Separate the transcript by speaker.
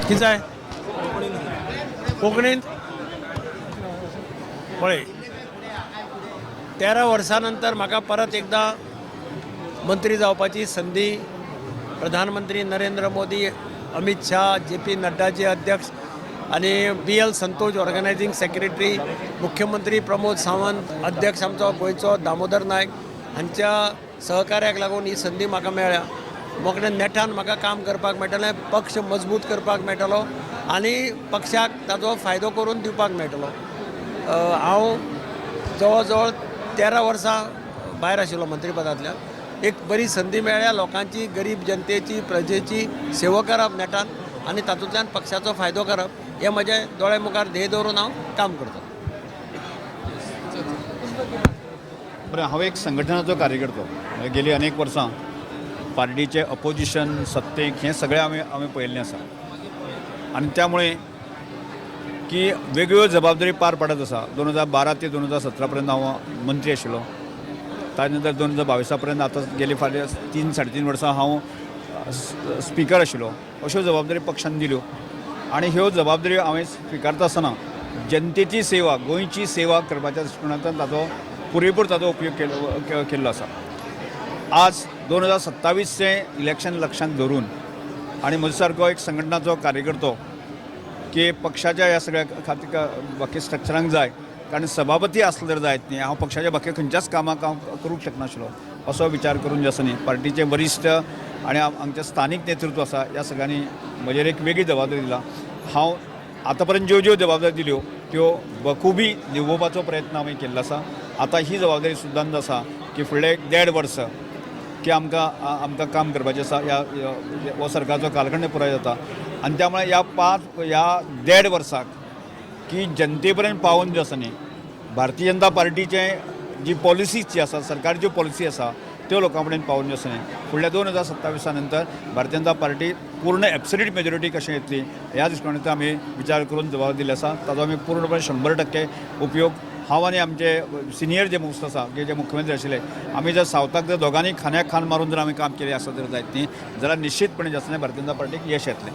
Speaker 1: किती आहे कोंकणीत पळय 13 वर्सां म्हाका परत एकदा मंत्री जावपाची संधी प्रधानमंत्री नरेंद्र मोदी, अमित शाह, JP नड्डाचे अध्यक्ष आणि BL संतोष ऑर्गनायझिंग सेक्रेटरी, मुख्यमंत्री प्रमोद सावंत, अध्यक्ष आमचो गोंयचो दामोदर नायक हांच्या सहकार्याक लागून ही संधी म्हाका मेळ्ळ्या. मोकळ्या नेटान म्हाका काम करपाक मेळटलें, पक्ष मजबूत करपाक मेळटलो आनी पक्षाक ताजो फायदो करून दिवपाक मेळटलो. हांव जवळ जवळ 13 वर्सां भायर आशिल्लो मंत्रीपदांतल्यान. एक बरी संधी मेळ्ळ्या लोकांची, गरीब जनतेची, प्रजेची सेवा करप नेटान आनी तातूंतल्यान पक्षाचो फायदो करप हें म्हजें दोळे मुखार ध्येय दवरून हांव काम करतां.
Speaker 2: बरें, हांव एक संघटनाचो कार्यकर्तो. गेली अनेक वर्सां पार्टीचे अपोजिशन, सत्तेक हें सगळें आमी पळयल्लें आसा आनी त्यामुळे की वेगवेगळ्यो जबाबदारी पार पाडत आसा. 2012 ते 2017 पर्यंत हांव मंत्री आशिल्लो. ताजे नंतर 2022 पर्यंत आतां गेली फाटल्या 3-3.5 वर्सां हांव स्पिकर आशिल्लो. अश्यो जबाबदारी पक्षान दिल्यो आनी ह्यो जबाबदारी हांवें स्विकारता आसतना जनतेची सेवा, गोंयची सेवा करपाच्या दृश्टिकोनांतल्यान ताजो पुरेपूर ताजो उपयोग केल्लो आसा. आज 2027चें इलेक्शन लक्षांत धरून आनी म्हजे सारको एक संघटनाचो कार्यकर्तो की पक्षाच्या ह्या सगळ्या खातीर बाकी स्ट्रक्चरांक जाय, कारण सभापती आसलो तर जायत न्ही. हांव पक्षाच्या बाकी खंयच्याच कामाक हांव करूंक शकनाशिल्लो. असो विचार करून जे आसा न्ही, पार्टीचे वरिश्ठ आनी आमचे स्थानीक नेतृत्व आसा ह्या सगळ्यांनी म्हजेर एक वेगळी जबाबदारी दिला. हांव आतां पर्यंत ज्यो जबाबदारी दिल्यो त्यो बखुबी निभोवपाचो प्रयत्न हांवें केल्लो आसा. आतां ही जबाबदारी सुद्दां आसा की फुडले 1.5 वर्स की आमकां काम करपाचें आसा. हो सरकारचो कालखंड पुराय जाता आनी त्यामुळे ह्या 1.5 वर्साक की जनते पर्यंत पावून जे आसा न्ही, भारतीय जनता पार्टीचे जी पॉलिसीज जी आसा, सरकारच्यो पॉलिसी आसा त्यो लोकां पर्यंत पावून जे आसा न्ही, फुडल्या 2027 नंतर भारतीय जनता पार्टी पूर्ण एब्सोल्यूट मेजॉरिटी कशी येतली ह्या दृश्टिकोनांतल्यान आमी विचार करून जबाब दिल्ले आसा. ताजो आमी पूर्णपणे 100% उपयोग हांव आनी आमचे सिनियर जे मोस्ट आसा जे मुख्यमंत्री आशिल्ले आमी जर सावथाक जर दोगांनी खांद्याक खांद मारून जर आमी काम केलें आसत जर जायत न्ही जाल्यार निश्चितपणे जे आसा भारतीय जनता पार्टीक यश येतलें.